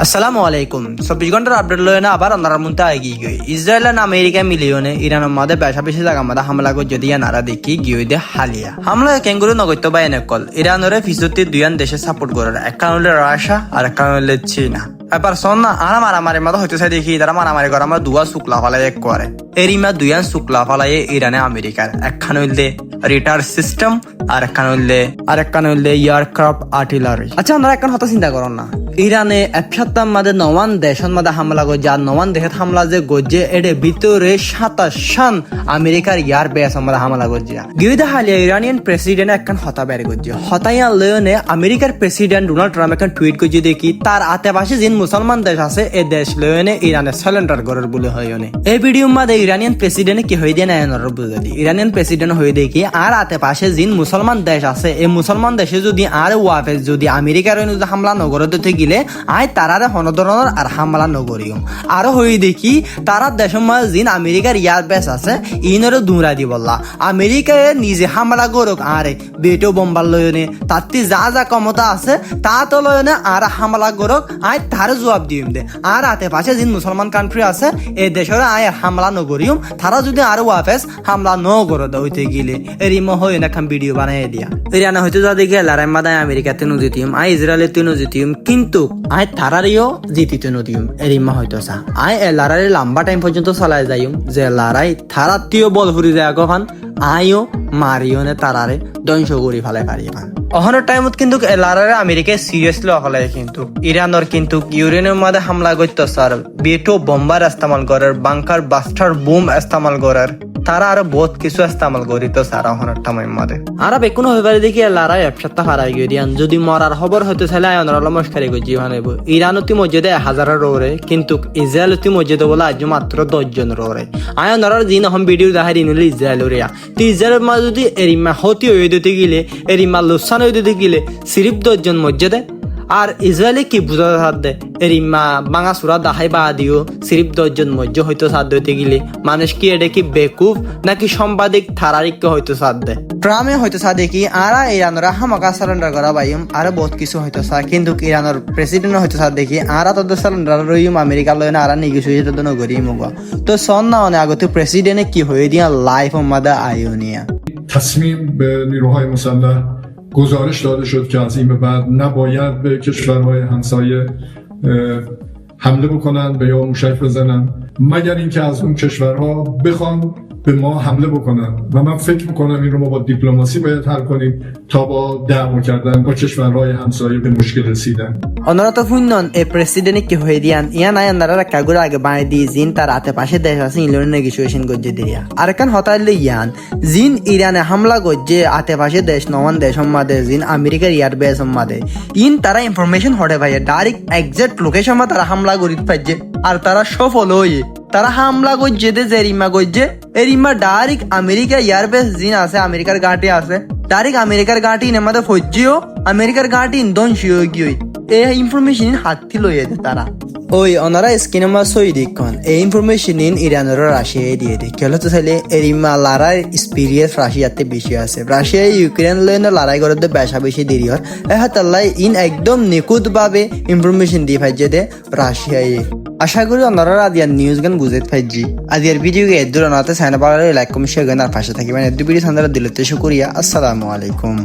আসসালামু আলাইকুম 24 ঘন্টার আপডেট লয় না আবার আপনার মধ্যে আগিয়ে গই ইসরায়েল আর আমেরিকা মিলিয়নে ইরানের মধ্যে বেশি জায়গা মধ্যে হামলা করে যদি নারা দেখি গিয়ে দে হালিয়া হামলা কেঙ্গুরু নগত্য বা এনেকল ইরানের ফিসতি দুইয়ান দেশে সাপোর্ট করার একখান হলে রাশিয়া আর একখান হলে চীনা এবার শোন না আর মারামারির মতো হইতে চাই দেখি তারা মারামারি করে আমরা দুয়া শুক্লা ফালাই এক করে এরিমা দুইয়ান শুক্লা ফালাই ইরানে আমেরিকার একখান হইলে রিটার সিস্টেম আর একখান হইলে এয়ারক্রাফট আর্টিলারি। আচ্ছা আপনারা একখান হতা চিন্তা করেন না ইরানে এক সপ্তাহের মাঝে 9 দেশের মাঝে হামলা করছে আর 9 দেশের হামলা যে গজে এর ভিতরে 27 আমেরিকার ইয়ার বেসের মাঝে হামলা করছে গিয়ে হালিয়া ইরানিয়ান প্রেসিডেন্ট একখান হতা বের করছে হতাইয়া লয়নে আমেরিকার প্রেসিডেন্ট ডোনাল্ড ট্রাম্প একখান টুইট করছে দেখি তার আশেপাশে যে মুসলমান দেশ আছে এই দেশ লয়নে ইরানে সিলিন্ডার করার বলে হয় এই ভিডিওর মাঝে ইরানিয়ান প্রেসিডেন্ট কি হয়ে দিয়ে না বুঝে দি ইরানিয়ান প্রেসিডেন্ট হয়ে দেখি আর আশেপাশে যে মুসলমান দেশ আছে এই মুসলমান দেশে যদি আর ওয়াফেজ যদি আমেরিকার হামলা নগরতে গেলে আয় তারারে হন ধরনের আর হামলা নগরীয় আরো হয়ে দেখি তারা দেশের মাঝে জিন আমেরিকার ইয়ার বেস আছে ইনরে দূরা দি বললা আমেরিকায় নিজে হামলা করুক আরে বেটো বোম্বার লয়নে তাতে যা যা ক্ষমতা আছে তা তো লয়নে আর হামলা করুক আয় তার জবাব দিম দে আর আশেপাশে জিন মুসলমান কান্ট্রি আছে এই দেশের আয় হামলা নগরীয় তারা যদি আর ওয়াফেস হামলা নগর হইতে গেলে এরিম হয় না ভিডিও বানাই দিয়া ইরানে হয়তো যা দেখি লড়াই মাদায় আমেরিকাতে নজিতিম আই ইসরায়েলেতে নজিতিম কিন্তু আই থারারিও জিতিতে নদিম এরিমা হয়তো চা আই লড়াই লম্বা টাইম পর্যন্ত চালাই যাইম যে লড়াই থারাতিও বল ফুরি যায় আগখান আইও মারিও নে তারারে ধ্বংস করি ফেলাই পারি পান অহনের টাইমত কিন্তু লড়াই আমেরিকায় সিরিয়াসলি অকলে কিন্তু ইরানের কিন্তু ইউরেনের মধ্যে হামলা করতে স্যার বেটো বোম্বার ইস্তেমাল করার বাংকার বাস্টার বুম ইস্তেমাল করার তারা আরো বহুত কিছু ইস্তেমাল করি তো সারা হনার টাইমের মধ্যে আর বেকুনো হয়ে পারে দেখি লড়াই এক সপ্তাহ হারাই গিয়ে দিয়ান যদি মরার খবর হতে চাইলে আয়নরা মস্কারি করছি ওখানে ইরানতি মসজিদে 1000 রোরে কিন্তু ইসরায়েলতি মসজিদে বলে আজ মাত্র 10 জন রোরে আয়নরার দিন এখন ভিডিও দেখাই নিলে ইসরায়েলের তো ইসরায়েলের মা যদি এরিমা হতি হয়ে দিতে গেলে এরিমা লোসান হয়ে দিতে গেলে সিরিফ 10 জন মসজিদে আর ইসরায়েলে কি বুঝা সাথ দে এরিমা বাঙা সুরা দাহাই বা দিও সিরিফ 10 জন মজ্জ হয়তো সাথ দিতে গেলে মানুষ কি এটা কি বেকুফ নাকি সাংবাদিক থারারিককে হয়তো সাথ দে ট্রামে হয়তো সা দেখি আর ইরানরা হামাকা সারেন্ডার করা বাইম আর বহুত কিছু হয়তো সা কিন্তু ইরানের প্রেসিডেন্ট হয়তো সা দেখি আর তাদের সারেন্ডার রইম আমেরিকা লয় না আর নেগোসিয়েট তো নগরি মুগা তো সন না অনেক আগতে প্রেসিডেন্টে কি হয়ে দিয়া লাইফ মাদা আয়োনিয়া تصمیم به نیروهای مسلح گزارش داده شد که از این به بعد نباید به کشورهای همسایه حمله بکنن به یا موشک بزنن مگر اینکه از اون کشورها بخوان به ما حمله بکنن و من فکر میکنم این رو ما با دیپلماسی باید حل کنیم تا با دعوا کردن با کشورهای همسایه به مشکل رسیدن. অনরা তো শুনন এই প্রেসিডেন্ট কি হয়ে দিয়ান ইয়া নাই আন্দারা কাগুর আগে বাই দি জিন তার হাতে পাশে দেশ আছে ইংল্যান্ড নেগোসিয়েশন গজ্জে দিয়া আর কান হতাইলে ইয়ান জিন ইরানে হামলা গজ্জে হাতে পাশে দেশ নওয়ান দেশ সম্মাদে জিন আমেরিকার ইয়ার বেস সম্মাদে ইন তারা ইনফরমেশন হড়ে ভাই ডাইরেক্ট এক্সাক্ট লোকেশন মা তারা হামলা করিত পাইছে আর তারা সফল হয়ে তারা হামলা গজ্জে দে জেরিমা গজ্জে এরিমা ডাইরেক্ট আমেরিকা ইয়ার বেস জিন আছে আমেরিকার গাঁটি আছে ডাইরেক্ট আমেরিকার গাঁটি নেমাদে ফজ্জিও আমেরিকার গাঁটি ইন্দোনেশিয়া গিয়ে এই ইনফরমেশন হাতটি লইয়ে দে তারা ওই ওনারা স্ক্রিনে মা সই দেখুন এই ইনফরমেশন ইরানের রাশিয়ায় দিয়ে দেয় কেন তো চাইলে এরিমা লড়াই এক্সপিরিয়েন্স রাশিয়াতে বেশি আছে রাশিয়ায় ইউক্রেন লয়নে লড়াই করতে বেশি দেরি হয় এহাতাল্লাই ইন একদম নিখুঁত ভাবে ইনফরমেশন দিয়ে ফাইজে দে রাশিয়ায় আশা করি ওনারা আদিয়ার নিউজ গান বুঝে ফাইজি আদিয়ার ভিডিও কে এদুর ওনাতে সাইনা পারে লাইক কমেন্ট শেয়ার গান আর পাশে থাকবেন এদু ভিডিও সান্দারা দিলতে শুকরিয়া আসসালামু আলাইকুম।